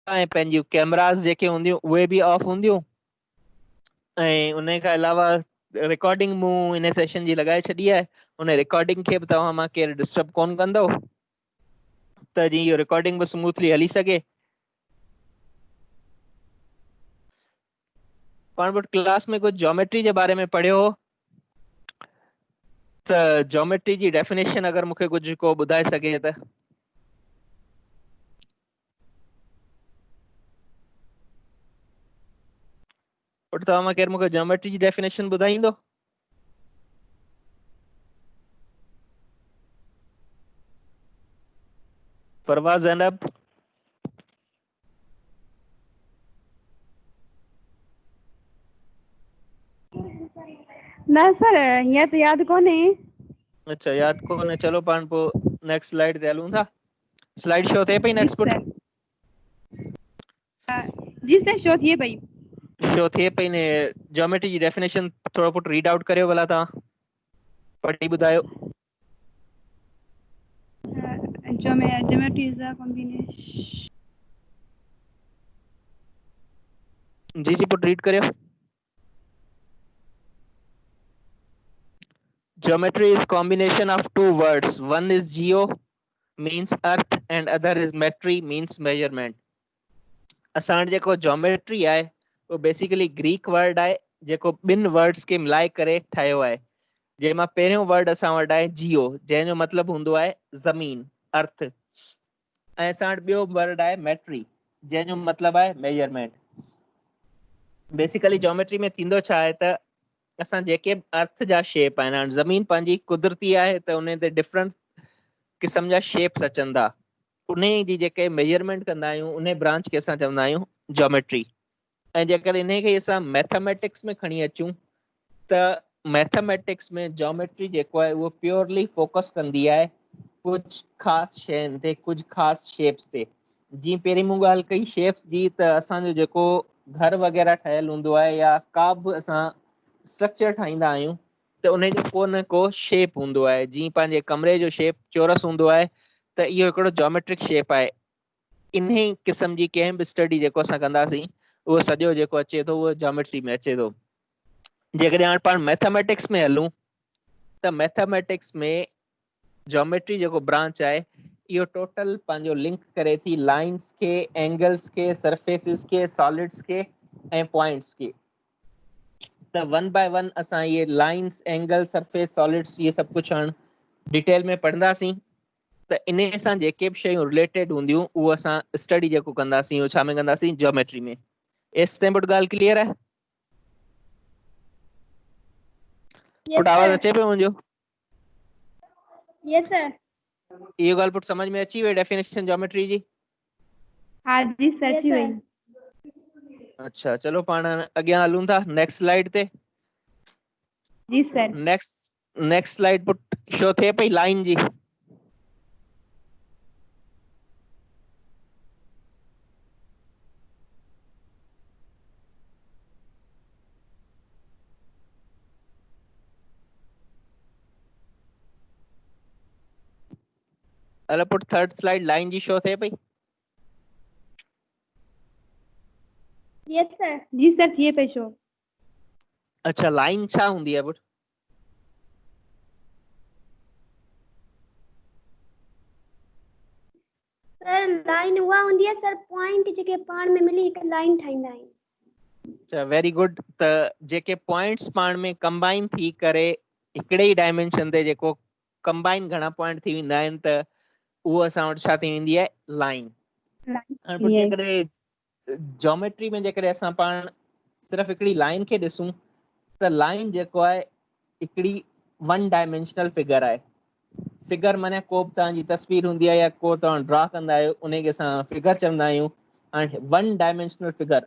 ऐं पंहिंजियूं कैमरास जेके हूंदियूं उहे बि ऑफ हूंदियूं ऐं उन खां अलावा रिकॉर्डिंग मूं इन सेशन जी लॻाए छॾी आहे। उन रिकॉर्डिंग खे बि तव्हां मां केरु डिस्टर्ब कोन कंदो त जीअं इहो रिकॉर्डिंग बि स्मूथली हली सघे। पाण वटि क्लास में कुछ ज्योमेट्री जे बारे में पढ़ियो हो त ज्योमेट्री जी डेफिनेशन अगर मूंखे कुछ को ॿुधाए सघे त। पुट तव्हां मां केरु मूंखे ज्योमेट्री जी डेफिनेशन ॿुधाईंदो? परवाज़ ज़ैनब। न सर ये तो याद कोने। अच्छा याद कोने, चलो पाण पो नेक्स्ट स्लाइड ते हलूं था। स्लाइड शो थे पई जी नेक्स्ट पुट? सर। जी सर शो थिए पई। शो थे पई ने ज्योमेट्री जी डेफिनेशन थोड़ा पुट रीड आउट करियो भला तव्हां, पढ़ी ॿुधायो। Geometry is a combination. जी जी पुट रीड करियो। Geometry is combination of two words. One is geo means earth and other is metry means measurement. असां जेको ज्योमेट्री आहे वो बेसिकली ग्रीक वर्ड आहे जेको ॿिन वर्ड्स खे मिलाए करे ठाहियो आहे। जंहिंमां पहिरियों वर्ड असां वटि आहे जियो, जंहिंजो मतिलबु हूंदो आहे ज़मीन अर्थ, ऐं असां वटि ॿियो वर्ड आहे मेट्री जंहिंजो मतिलबु आहे मेजरमेंट। बेसिकली ज्योमेट्री में थींदो छा आहे त असां जेके अर्थ जा शेप आहिनि, हाणे ज़मीन पंहिंजी कुदरती आहे त उन ते डिफरेंट क़िस्म जा शेप्स अचनि था, उन जी जेके मेजरमेंट कंदा आहियूं उन ब्रांच खे असां चवंदा आहियूं ज्योमेट्री। ऐं जेकर इन खे असां मैथमेटिक्स में खणी अचूं त मैथमेटिक्स में ज्योमेट्री जेको आहे उहो प्योरली फोकस कंदी आहे कुछ ख़ासि शयुनि ते, कुछ ख़ासि शेप्स ते। जीअं पहिरीं मूं ॻाल्हि कई शेप्स जी, त असांजो जेको घर वग़ैरह ठहियलु हूंदो आहे या का बि असां स्ट्रक्चर ठाहींदा आहियूं त उन जो को न को शेप हूंदो आहे। जीअं पंहिंजे कमरे जो शेप चोरस हूंदो आहे त इहो हिकिड़ो ज्योमेट्रिक शेप आहे। इन्ही क़िस्म जी कंहिं बि स्टडी जेको असां कंदासीं उहो सॼो जेको अचे थो उहो ज्योमेट्री में अचे थो। जेकॾहिं हाणे पाण मैथमेटिक्स में हलूं त मैथमेटिक्स में ज्योमेट्री जेको ब्रांच आहे इहो टोटल पंहिंजो लिंक करे थी लाइंस खे, एंगल्स खे, सरफेसिस खे, सॉलिड्स खे ऐं पॉइंट्स खे। त वन बाय वन असां ये लाइंस, एंगल, सरफेस, सॉलिड्स ये सब कुछ हाणे डिटेल में पढ़ंदासीं त इन सां जेके बि शयूं रिलेटेड हूंदियूं उहो असां स्टडी जेको कंदासीं उहो छा में कंदासीं? ज्योमेट्री में। एस ताईं पुट ॻाल्हि क्लियर आहे? पुट आवाज़ अचे पियो मुंहिंजो? यस सर। इहो ॻाल्हि पुट समझ में अची वई डेफिनेशन ज्योमेट्री जी? हाँ जी सर अची वई। अच्छा चलो पाण अॻियां हलूं था नेक्स्ट स्लाइड ते। जी सर। नेक्स्ट स्लाइड पुट शो थिए पई लाइन जी? हलो पुट थर्ड स्लाइड लाइन जी शो थिए पई? यस सर। जी सर थिए पई शो। अच्छा लाइन छा हूंदी आहे पुट? सर लाइन उहा हूंदी आहे सर पॉइंट जेके पाण में मिली हिकु लाइन ठाहींदा आहिनि। अच्छा वेरी गुड। त जेके पॉइंट्स पाण में कंबाइन थी करे हिकिड़े ई डायमेंशन ते जेको कंबाइन घणा पॉइंट थी वेंदा आहिनि त उहो असां वटि छा थी वेंदी आहे? लाइन। हाणे पुट जेकॾहिं ज्योमेट्री में जेकॾहिं असां पाण सिर्फ़ु हिकिड़ी लाइन खे ॾिसूं त लाइन जेको आहे हिकिड़ी वन डायमेंशनल फिगर आहे। फिगर माने को बि तव्हांजी तस्वीर हूंदी आहे या को तव्हां ड्रा कंदा आहियो उनखे असां फिगर चवंदा आहियूं। हाणे वन डायमेंशनल फिगर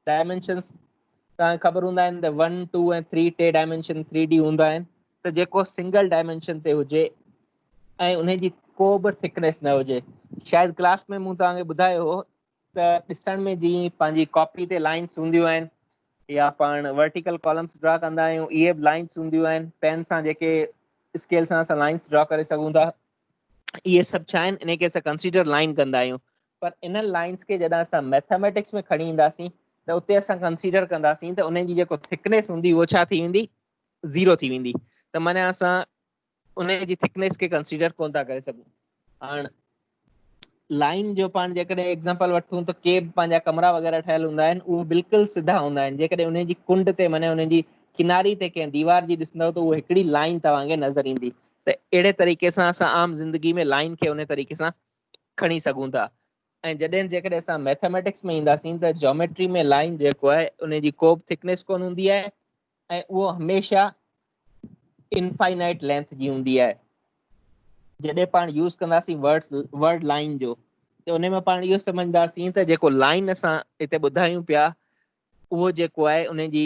डायमेंशन्स तव्हांखे ख़बर हूंदा आहिनि त 1, 2 ऐं 3 टे डायमेंशन 3D हूंदा आहिनि। त जेको सिंगल डायमेंशन ते हुजे ऐं उनजी को बि थिकनेस न हुजे, शायदि क्लास में मूं तव्हांखे ॿुधायो हो त ॾिसण में जीअं पंहिंजी कॉपी ते लाइन्स हूंदियूं आहिनि या पाण वर्टिकल कॉलम्स ड्रा कंदा आहियूं, इहे बि लाइन्स हूंदियूं आहिनि। पेन सां जेके स्केल सां असां लाइन्स ड्रा करे सघूं था, इहे सभु छा आहिनि? इन खे असां कंसीडर लाइन कंदा आहियूं। पर इन लाइंस के जॾहिं असां मैथमेटिक्स में खणी ईंदासीं त उते असां कंसीडर कंदासीं त उन जी जेको थिकनेस हूंदी उहो छा थी वेंदी, 0 थी वेंदी। त माने असां उन जी थिकनेस खे कंसीडर कोन था करे सघूं। हाणे लाइन जो पाण जेकॾहिं एग्जांपल वठूं त के पंहिंजा कमरा वग़ैरह ठहियल हूंदा आहिनि, उहे बिल्कुलु सिधा हूंदा आहिनि। जेकॾहिं उन जी कुंड ते माने उन जी किनारी ते कंहिं दीवार जी ॾिसंदव त उहो हिकिड़ी लाइन तव्हांखे नज़र ईंदी। त अहिड़े तरीक़े सां असां आम ज़िंदगी में लाइन खे उन तरीक़े सां खणी सघूं था। ऐं जेकॾहिं असां मैथमेटिक्स में ईंदासीं त ज्योमेट्री में लाइन जेको आहे उन जी को बि थिकनेस कोन हूंदी आहे ऐं उहो हमेशह इनफाइनाइट लेंथ जी हूंदी आहे। जॾहिं पाण यूज़ कंदासीं वर्ड लाइन जो त उन में पाण इहो सम्झंदासीं त जेको लाइन असां हिते ॿुधायूं पिया उहो जेको आहे उन जी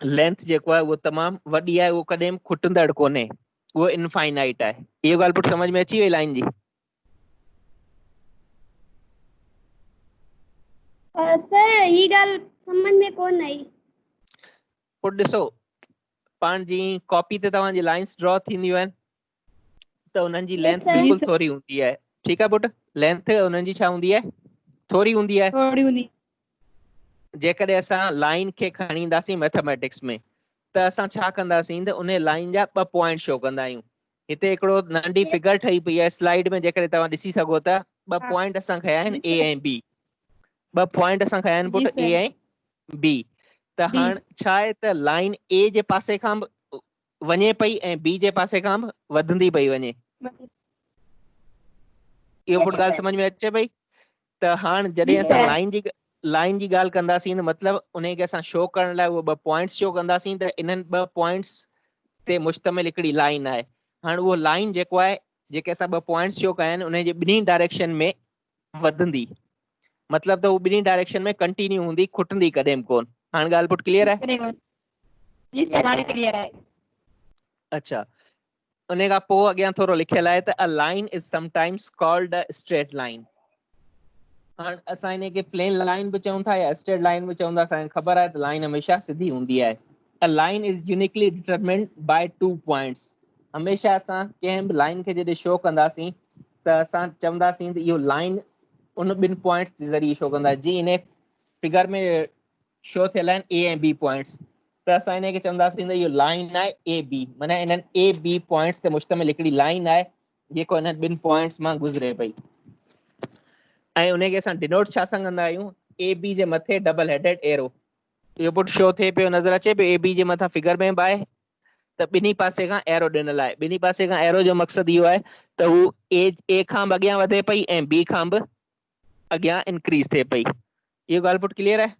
लेंथ जेको आहे उहो तमामु वॾी आहे, उहो कॾहिं बि खुटंदड़ कोन्हे, उहो इनफाइनाइट आहे। इहो ॻाल्हि पुट समझ में अची वई लाइन जी? सर ही ॻाल्हि समझ में कोन आई। पुट ॾिसो, पाण जी कॉपी ते तव्हांजी लाइंस ड्रॉ थींदियूं आहिनि त उन्हनि जी लेंथ बिल्कुलु थोरी हूंदी आहे। ठीकु आहे पुट, लेंथ उन्हनि जी छा हूंदी आहे, थोरी हूंदी आहे। थोड़ी हूंदी। जेकॾहिं असां लाइन खे खणी ईंदासीं मैथमेटिक्स में त असां छा कंदासीं त उन लाइन जा 2 पॉइंट शो कंदा आहियूं। हिते हिकिड़ो नंढी फिगर ठही पई आहे स्लाइड में, जेकॾहिं तव्हां ॾिसी सघो था। 2 पॉइंट असां खया आहिनि ए ऐं बी। 2 पॉइंट असां खया आहिनि पुट ए ऐं बी। त हाणे छा आहे त लाइन ए जे पासे खां बि वञे पई ऐं बी जे पासे खां बि वधंदी पई वञे। इहो पुट ॻाल्हि समझ में अचे पई? त हाणे जॾहिं असां लाइन जी ॻाल्हि कंदासीं त मतिलबु उन खे असां शो करण लाइ उहे 2 पॉइंट्स शो कंदासीं त इन्हनि 2 पॉइंट्स ते मुश्तमिल हिकिड़ी लाइन आहे। हाणे उहो लाइन जेको आहे, जेके असां 2 पॉइंट्स शो कया आहिनि उन जे ॿिन्ही डायरेक्शन में वधंदी। मतिलबु त उहो ॿिन्ही डायरेक्शन में कंटिन्यू हूंदी, खुटंदी कॾहिं बि कोन। हाणे ॻाल्हि पुट क्लियर आहे? जी सर, हाणे क्लियर आहे। अच्छा, उन खां पोइ अॻियां थोरो लिखियल आहे त अ line is sometimes called a straight line. हाणे असां इन खे प्लेन लाइन बि चऊं था या स्ट्रेट लाइन बि चऊं था। असांखे ख़बर आहे त लाइन हमेशह सिधी हूंदी आहे। A line is uniquely determined by 2 points. हमेशह असां कंहिं बि लाइन खे जॾहिं शो कंदासीं त असां चवंदासीं त इहो लाइन उन 2 पॉइंट्स जे ज़रिए शो कंदा। जी इन फिगर में शो थियल आहिनि ए ऐं बी पॉइंट्स, त असां इन खे चवंदासीं त इहो लाइन आहे ए बी। माना इन्हनि ए बी पॉइंट्स ते मुश्तमिल हिकिड़ी लाइन आहे जेको इन्हनि 2 पॉइंट्स मां गुज़रे पई। ऐं उन खे असां डिनोट छा सां कंदा आहियूं? ए बी जे मथे डबल हेडेड एरो। इहो पुट शो थिए पियो, नज़र अचे पियो ए बी जे मथां फिगर में बि आहे त ॿिन्ही पासे खां एरो ॾिनल आहे। ॿिन्ही पासे खां एरो जो मक़सदु इहो आहे त हू ए खां बि अॻियां वधे पई ऐं बी खां बि अॻियां इंक्रीज़ थिए पई। इहो ॻाल्हि पुट क्लियर आहे?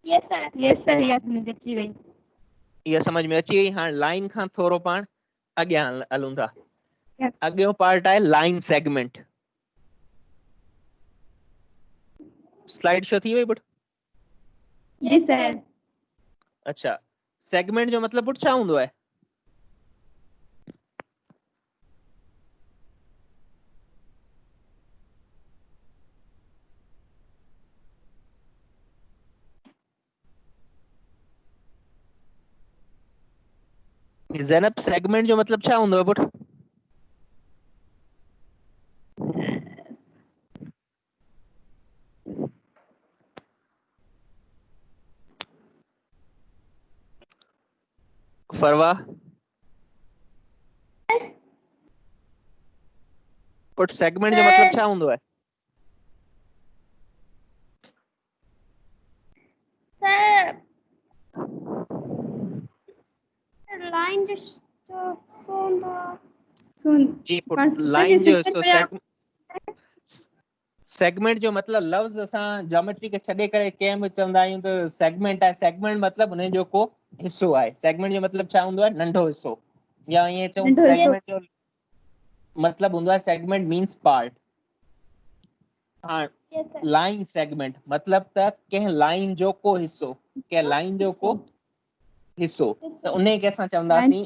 यस सर, यस समझ अची वई। इहा समझ में अची वई। हाणे लाइन खां थोरो पाण अॻियां हलूं था। अॻियों पार्ट आहे लाइन सेगमेंट। स्लाइड शो थी वई पुट? जी सर। अच्छा, सेगमेंट जो मतलब पुट छा हूंदो आहे? ज़ैनब, सेगमेंट जो मतलब छा हूंदो आहे पुट? फरवा पुट, सेगमेंट जो मतलब छा हूंदो आहे? सर लाइन जो जी पुट, लाइन जो सेगमेंट जो मतलब लफ्ज असां ज्योमेट्री के छॾे करे कंहिं बि चवंदा आहियूं त सेगमेंट आहे। सेगमेंट मतलब उन जो को हिस्सो आहे। सेगमेंट जो मतलब छा हूंदो आहे? नंढो हिस्सो। या ईअं चऊं सेगमेंट जो मतलब हूंदो आहे सेगमेंट मीन्स पार्ट। हाँ, लाइन सेगमेंट मतलब त कंहिं लाइन जो को हिस्सो, कंहिं लाइन जो को हिस्सो, त उन खे असां चवंदासीं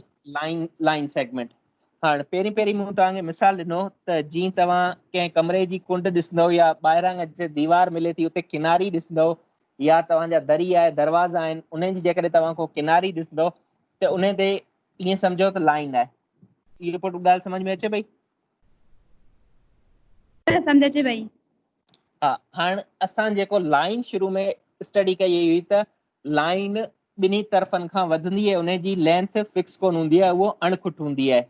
लाइन सेगमेंट। हाणे पहिरीं मूं तव्हांखे मिसाल ॾिनो त जीअं तव्हां कंहिं कमरे जी कुंड ॾिसंदव या ॿाहिरां जिते दीवार मिले थी उते किनारी ॾिसंदव या तव्हांजा दरी आहे, दरवाज़ा आहिनि, उन्हनि जी जेकॾहिं तव्हां को किनारी ॾिसंदव त उन ते ईअं सम्झो त लाइन आहे। इहो पुट ॻाल्हि समझ में अचे पई? सर सम्झ अचे पई। हाँ, हाणे असां जेको लाइन शुरू में स्टडी कई हुई त लाइन ॿिन्ही तरफ़नि खां वधंदी आहे, उनजी लेंथ फिक्स कोन हूंदी आहे, उहो अणखुट हूंदी आहे।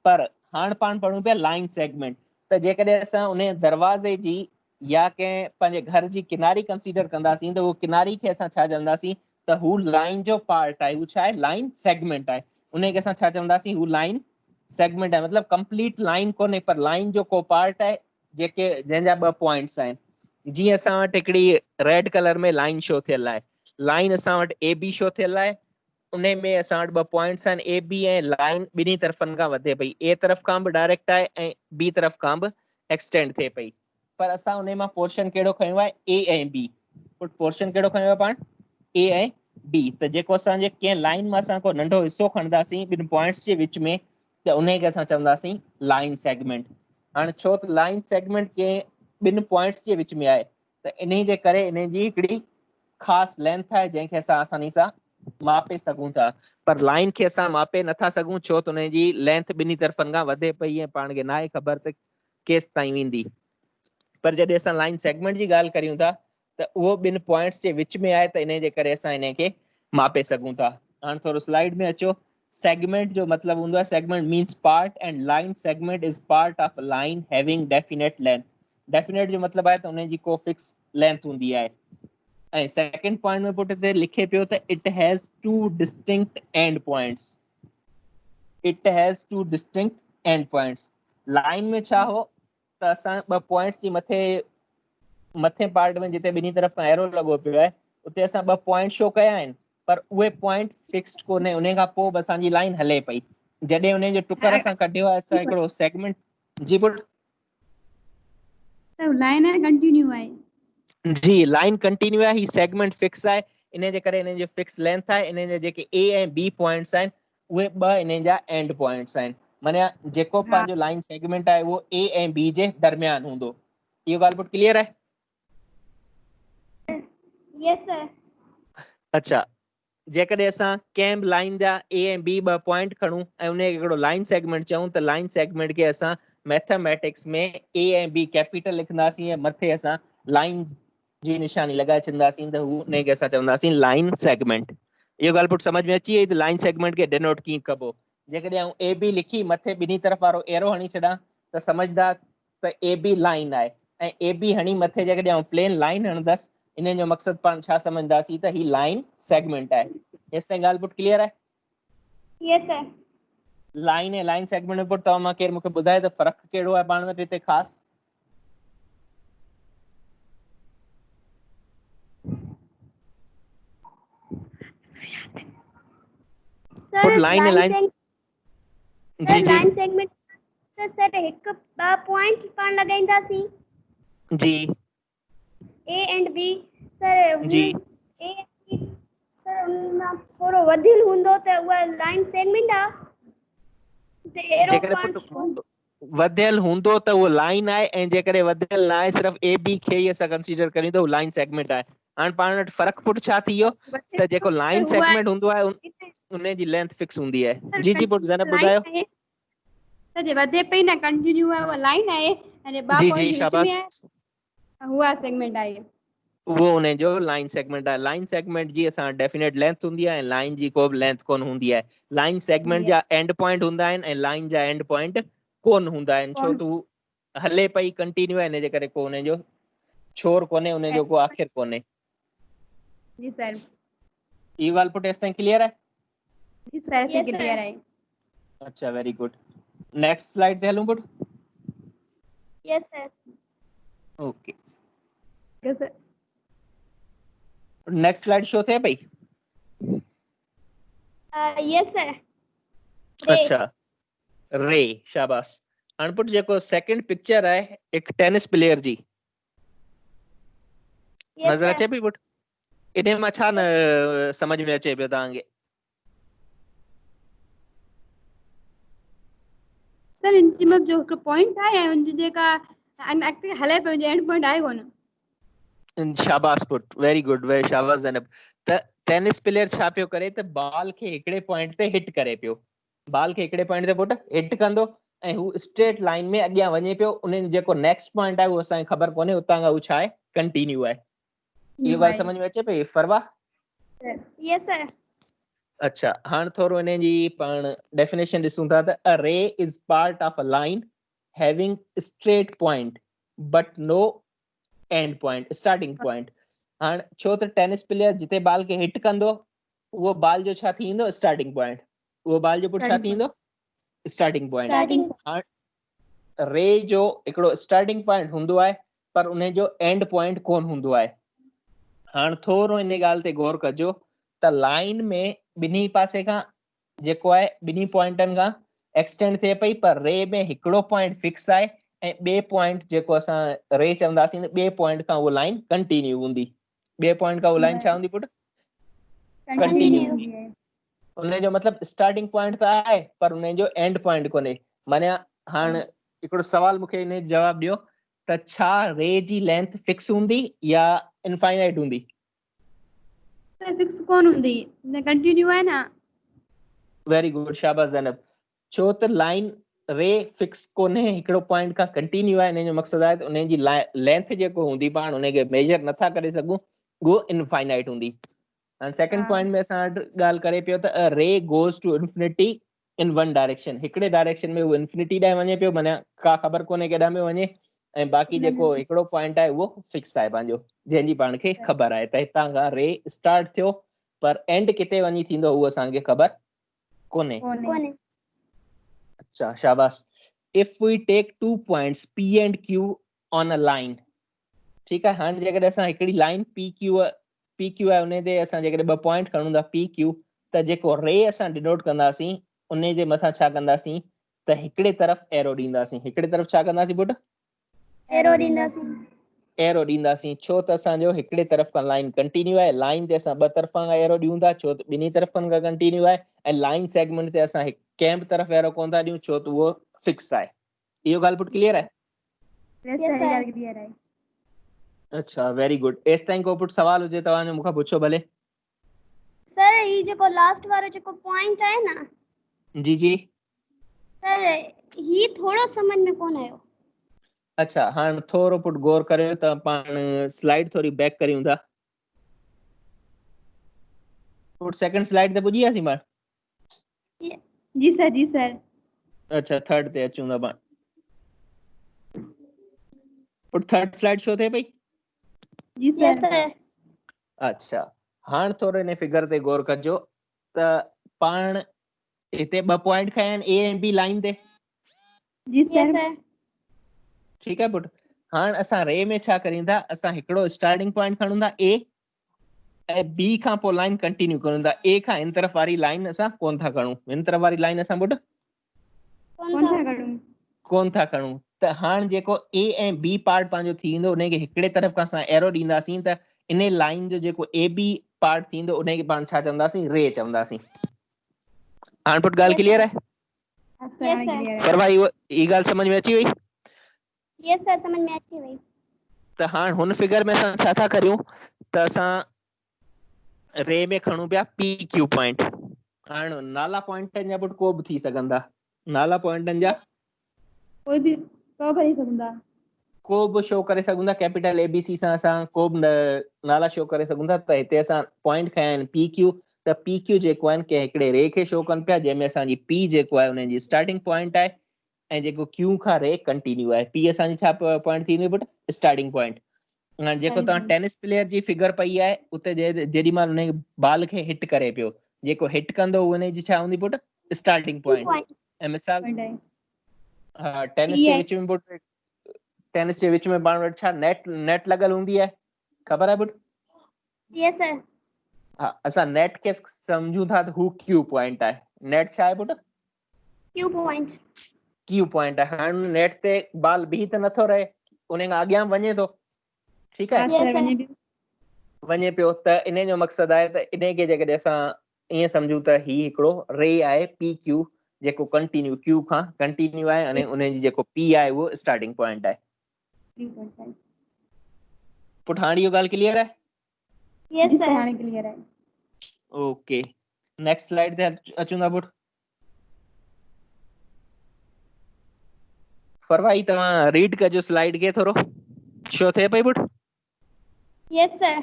पर हाणे पाण पढ़ूं पिया लाइन सेगमेंट। त जेकॾहिं असां उन दरवाज़े जी या कंहिं पंहिंजे घर जी किनारी कंसीडर कंदासीं त उहो किनारी खे असां छा चवंदासीं त हू लाइन जो पार्ट आहे, हू छा आहे, लाइन सेगमेंट आहे। उनखे असां छा चवंदासीं, हू लाइन सेगमेंट आहे, मतिलबु कंप्लीट लाइन कोन्हे पर लाइन जो को पार्ट आहे जेके जंहिंजा 2 पॉइंट्स आहिनि। जीअं असां वटि हिकिड़ी रेड कलर में लाइन शो थियल आहे, लाइन असां वटि ए बी शो थियल आहे, उन में असां वटि 2 पॉइंट्स आहिनि ए बी, ऐं लाइन ॿिन्ही तरफ़नि खां वधे पई, ए तरफ़ खां बि डायरेक्ट आहे ऐं बी तरफ़ खां बि एक्सटेंड थिए पई। पर असां उन मां पोर्शन कहिड़ो खयो आहे, ए ऐं बी। पोर्शन कहिड़ो खयो आहे पाण, ए ऐं बी। त जेको असांजे कंहिं लाइन मां असां को नंढो हिसो खणंदासीं ॿिनि पॉइंट्स जे विच में, त उनखे असां चवंदासीं लाइन सेगमेंट। हाणे छो त लाइन सेगमेंट कंहिं 2 पॉइंट्स जे विच में आहे त इन जे करे इन जी हिकिड़ी ख़ासि लेंथ आहे जंहिंखे असां आसानी सां मापे सघूं था। पर लाइन खे असां मापे नथा सघूं छो त उन जी लेंथ ॿिन्ही तरफ़नि खां वधे पई ऐं पाण खे न आहे ख़बर त केसि ताईं वेंदी। पर जॾहिं असां लाइन सेगमेंट जी ॻाल्हि करियूं था त उहो 2 पॉइंट्स जे विच में आहे, त इन जे करे असां इन खे मापे सघूं था। हाणे थोरो स्लाइड में अचो। सेगमेंट जो मतलब होता है, segment means part and line segment is part of line having definite length. Definite जो मतलब है तो उन्हें जी को फिक्स लेंथ होंदी है। ऐं सेकंड पॉइंट में पुट ते लिखे पियो त it has 2 distinct and points. It has 2 distinct and points. Line में छा हो त असां 2 पॉइंट्स जी मथे पार्ट में जिते बिनी तरफ एरो लगो पियो है उते असां 2 पॉइंट शो कया आहिनि, पर उहे पॉइंट फिक्स्ड कोने, उन खां पोइ बि असांजी लाइन हले पई। जॾहिं उन जो टुकर असां कढियो आहे असां हिकिड़ो सेगमेंट जी पुट सर लाइन है कंटिन्यू है जी, लाइन कंटिन्यू है, ही सेगमेंट फिक्स है, इन जे करे इन जो फिक्स लेंथ है। इन जे जेके ए ऐं बी पॉइंट्स आहिनि उहे 2 इन जा एंड पॉइंट्स आहिनि। माने जेको पंहिंजो लाइन सेगमेंट आहे वो ए ऐं बी जे दरमियान हूंदो। इहो ॻाल्हि पुट क्लियर है? यस सर। अच्छा, जेकॾहिं असां कंहिं बि लाइन जा ए ऐं बी 2 पॉइंट खणूं ऐं उन खे हिकिड़ो लाइन सेगमेंट चऊं त लाइन सेगमेंट खे असां मैथमेटिक्स में ए ऐं बी कैपिटल लिखंदासीं ऐं मथे असां लाइन जी निशानी लगाए छॾंदासीं त हू उन खे असां चवंदासीं लाइन सेगमेंट। इहो ॻाल्हि पुट समझ में अची वई त लाइन सेगमेंट खे डिनोट कीअं कबो। जेकॾहिं आउं ए बी लिखी मथे ॿिन्ही तरफ़ वारो एरो हणी छॾां त समझदा त ए बी लाइन आहे, ऐं ए बी हणी मथे जेकॾहिं आउं प्लेन लाइन हणंदसि इन जो मक़सद पाण छा समझदासीं त ही लाइन सेगमेंट आहे। हेसि ताईं ॻाल्हि पुट क्लियर आहे? यस सर। लाइन ऐं लाइन सेगमेंट में पुट तव्हां मां केरु मूंखे ॿुधाए त फ़र्क़ु कहिड़ो आहे पाण वटि हिते ख़ासि? पुट सर लाइन ऐं लाइन जी जी लाइन सेगमेंट सर हिकु 2 पॉइंट पाण लगाईंदासीं जी ए एंड बी। सर जी ए सर उनमां थोरो वधियल हूंदो त उहा लाइन सेगमेंट आहे त एरो जेकॾहिं पाण पुट वधियल हूंदो त उहो लाइन आहे, ऐं जेकॾहिं वधियल न आहे सिर्फ़ु ए बी खे ई असां कंसीडर करियूं त उहो लाइन सेगमेंट आहे। हाणे पाण वटि फ़र्क़ु पुट छा थी वियो त जेको लाइन सेगमेंट हूंदो आहे उन जी लेंथ फिक्स हूंदी आहे। जी जी पुट ज़रा ॿुधायो। सर जे वधे पई न कंटिन्यू है वो लाइन है अने 2 जी जी पॉइंट विच में शाबाश, है हुआ सेगमेंट आहे। वो उन जो लाइन सेगमेंट आहे। लाइन सेगमेंट जी असां डेफिनेट लेंथ हूंदी आहे ऐं लाइन जी को बि लेंथ कोन हूंदी आहे। लाइन सेगमेंट जा एंड पॉइंट हूंदा आहिनि ऐं लाइन जा एंड पॉइंट कोन हूंदा आहिनि, छो त हू हले पई कंटिन्यू आहे, इन जे करे को उन जो छोर कोन्हे, उन जो को आख़िर कोन्हे। जी सर। इहो ॻाल्हि पुट हेसि ताईं क्लियर आहे? जी सर से क्लियर है। अच्छा, वेरी गुड। नेक्स्ट स्लाइड ते हलूं पुट। यस सर। ओके, यस सर। नेक्स्ट स्लाइड शो थिए पई? यस सर। अच्छा, रे, शाबाश। हाणे पुट जेको सेकंड पिक्चर आहे एक टेनिस प्लेयर जी, नज़र अचे पई पुट? इन मां छा न समझ में अचे पियो तव्हांखे? सर इन मतलब जो पॉइंट है उन जेका अॻिते हले पियो एंड पॉइंट आहे कोन। शाबाश पुट, वेरी गुड, वेरी शाबाश ज़ैनब। त टेनिस प्लेयर छा पियो करे त बॉल खे हिकिड़े पॉइंट ते हिट करे पियो। बॉल खे हिकिड़े पॉइंट ते पुट हिट कंदो ऐं हू स्ट्रेट लाइन में अॻियां वञे पियो, उन जेको नेक्स्ट पॉइंट आहे उहो असांखे ख़बर कोन्हे, उतां खां हू छा आहे, कंटिन्यू आहे। इहो ॻाल्हि समझ में अचे पई फरवा? यस सर। अच्छा, हाणे थोरो इन जी पाण डेफिनेशन ॾिसूं था त a ray is part of a line having straight point but no end point, starting point. हाणे छो त टेनिस प्लेयर जिते बॉल खे हिट कंदो उहो बॉल जो छा थींदो, स्टार्टिंग पॉइंट, उहो बॉल जो पुट छा थींदो, स्टार्टिंग पॉइंट। स्टार्टिंग हाणे रे जो हिकिड़ो स्टार्टिंग पॉइंट हूंदो आहे पर उन जो एंड पॉइंट कोन हूंदो आहे। हाणे थोरो इन ॻाल्हि ते गौर कजो त लाइन में ॿिन्ही पासे खां जेको आहे ॿिन्ही पॉइंटनि खां एक्सटेंड थिए पई, पर रे में हिकिड़ो पॉइंट फिक्स आहे ऐं ॿिए पॉइंट जेको असां रे चवंदासीं त ॿिए पॉइंट खां उहो लाइन कंटिन्यू हूंदी। ॿिए पॉइंट खां उहो लाइन छा हूंदी पुट, कंटिन्यू। उनजो मतिलबु स्टार्टिंग पॉइंट त आहे पर उनजो एंड पॉइंट कोन्हे। माने हाणे हिकिड़ो सवाल मूंखे इन जो जवाबु ॾियो त छा रे जी लेंथ फिक्स हूंदी या इनफाइनाइट हूंदी? सर फिक्स कोन हूंदी, कंटिन्यू आहे न। वेरी गुड, शाबाश ज़ैनब। छो त लाइन रे फिक्स कोन्हे, हिकिड़ो पॉइंट खां कंटिन्यू आहे, इन जो मक़सदु आहे त उन जी लेंथ जेको हूंदी पाण उनखे मेजर नथा करे सघूं, उहो इनफाइनाइट हूंदी। एंड सेकंड पॉइंट में असां वटि ॻाल्हि करे पियो त ray goes to infinity in one direction, हिकिड़े डायरेक्शन में उहो इंफिनिटी ॾांहुं वञे पियो, माना का ख़बर कोन्हे केॾांहुं में वञे, ऐं बाक़ी जेको हिकिड़ो पॉइंट आहे उहो फिक्स आहे पंहिंजो, जंहिंजी पाण खे ख़बर आहे त हितां खां रे स्टार्ट थियो पर एंड किथे वञी थींदो उहो असांखे ख़बर कोन्हे। अच्छा, शाबाश। If we take 2 points P and Q on a line, ठीकु आहे। हाणे जेकॾहिं असां हिकिड़ी लाइन PQ आहे उन ते असां जेकॾहिं ॿ पॉइंट खणूं था PQ, त जेको रे असां डिनोट कंदासीं उन जे मथां छा कंदासीं त हिकिड़े तरफ़ एरो ॾींदासीं। हिकिड़े तरफ़ छा कंदासीं पुट, एरो ॾींदासीं। एरो ॾींदासीं। छो त असांजो हिकिड़े तरफ़ खां लाइन कंटिन्यू आहे, लाइन ते असां ॿ तरफ़ां खां एरो ॾियूं था छो त ॿिन्ही तरफ़नि खां कंटिन्यू आहे, ऐं लाइन सेगमेंट ते असां कंहिं बि तरफ़ एरो कोन था ॾियूं छो त उहो फिक्स आहे। इहो ॻाल्हि पुट क्लियर आहे? यस सर। अच्छा, वेरी गुड। एसि ताईं को पुट सवाल हुजे तव्हांजो मूंखां पुछो भले। सर ही जेको लास्ट वारो जेको पॉइंट आहे न, जी जी सर ही थोड़ो समझ में कोन आयो। अच्छा, हाणे थोरो पुट गौर करियो त पाण स्लाइड थोरी बैक करियूं था। पुट सेकंड स्लाइड ते पुॼी वियासीं पाण? जी सर, जी सर। अच्छा, थर्ड ते अचूं था पाण। पुट थर्ड स्लाइड शो थिए पई? जी सर। अच्छा, हाणे थोरो इन फिगर ते गौर कजो त पाण हिते ॿ पॉइंट खया आहिनि A ऐं B लाइन ते। जी सर। ठीकु आहे पुट। हाणे असां रे में छा करियूं था, असां हिकिड़ो स्टार्टिंग पॉइंट खणूं था A ऐं B खां पोइ लाइन कंटिन्यू करूं था। A खां इन तरफ़ वारी लाइन असां कोन था खणूं, इन तरफ़ वारी लाइन असां पुट कोन था खणूं। त हाणे जेको A ऐं B पार्ट पंहिंजो थींदो उनखे हिकिड़े तरफ़ खां असां एरो ॾींदासीं त इन लाइन जो जेको AB पार्ट थींदो उनखे पाण छा चवंदासीं, रे चवंदासीं। हाणे पुट ॻाल्हि क्लियर आहे? पर भाई ई ॻाल्हि समझ में अची वई? यस सर, समझ में अची वई। त हाणे हुन फिगर में असां छा था करियूं त असां रे में खणूं पिया PQ पॉइंट। हाणे नाला पॉइंटनि जा पुट को बि थी सघंदा, नाला पॉइंटनि जा कोई भी को भरी सघंदा, को बि शो करे सघूं था। कैपिटल ABC सां असां को बि नाला शो करे सघूं था। त हिते असां पॉइंट खया आहिनि PQ, त PQ जेको आहिनि के हिकिड़े रे खे शो कनि पिया जंहिंमें असांजी P जेको आहे उनजी स्टार्टिंग पॉइंट आहे ऐं जेको Q खां रे कंटिन्यू आहे। P असांजी छा पॉइंट थींदी पुट, स्टार्टिंग पॉइंट। हाणे जेको तव्हां टेनिस प्लेयर जी फिगर पई आहे उते जेॾी महिल उन बॉल खे हिट करे पियो, जेको हिट कंदो उन जी छा हूंदी पुट, स्टार्टिंग पॉइंट। ऐं मिसाल हा, टेनिस जे विच में पुट, टेनिस जे विच में पाण वटि छा नेट लॻल हूंदी आहे, ख़बर आहे पुट? यस सर। हा, असां नेट खे सम्झूं था त हू क्यू पॉइंट आहे। नेट छा आहे पुट? Q point. क्यू पॉइंट आहे। हाणे नेट ते बॉल बीह त नथो रहे, उन खां अॻियां वञे थो, ठीकु आहे, वञे पियो। त इन जो मक़सदु आहे त इन खे जेकॾहिं असां ईअं सम्झूं त ही हिकिड़ो रे आहे PQ जेको कंटिन्यू Q खां कंटिन्यू आहे ऐं उनजी जेको P आहे उहो स्टार्टिंग पॉइंट आहे। पुट हाणे इहो ॻाल्हि क्लियर आहे? यस सर, हाणे क्लियर आहे। ओके, नेक्स्ट स्लाइड ते अचूं था पुट। फरवाई तव्हां रीड कजो स्लाइड खे थोरो शो थिए पई पुट Yes, sir.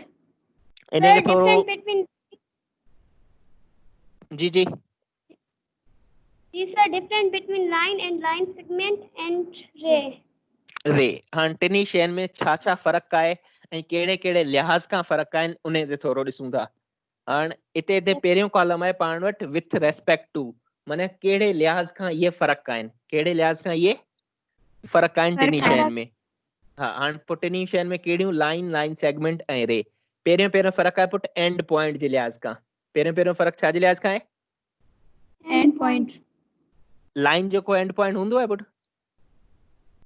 इन Sir, खे थोरो difference between ji ji these are different between line and line segment and ray. रे हाणे टिनी शयुनि में छा छा फ़र्क़ु आहे ऐं कहिड़े कहिड़े लिहाज़ खां फ़र्क़ु आहिनि उन ते थोरो ॾिसूं था हाणे हिते पहिरियों कॉलम आहे पाण वटि विथ रेस्पेक्ट टू माने कहिड़े लिहाज़ खां इहे फ़र्क़ु आहिनि कहिड़े लिहाज़ खां इहे फ़र्क़ु आहिनि टिनी फ़र्क़ु आहे। शयुनि में हा हाणे पोइ टिनी शयुनि में कहिड़ियूं लाइन लाइन सेगमेंट ऐं रे पहिरियों फ़र्क़ु आहे पुट एंड पॉइंट जे लिहाज़ खां पहिरियों फ़र्क़ु छा जे लिहाज़ खां आहे एंड पॉइंट लाइन जेको एंड पॉइंट हूंदो आहे पुट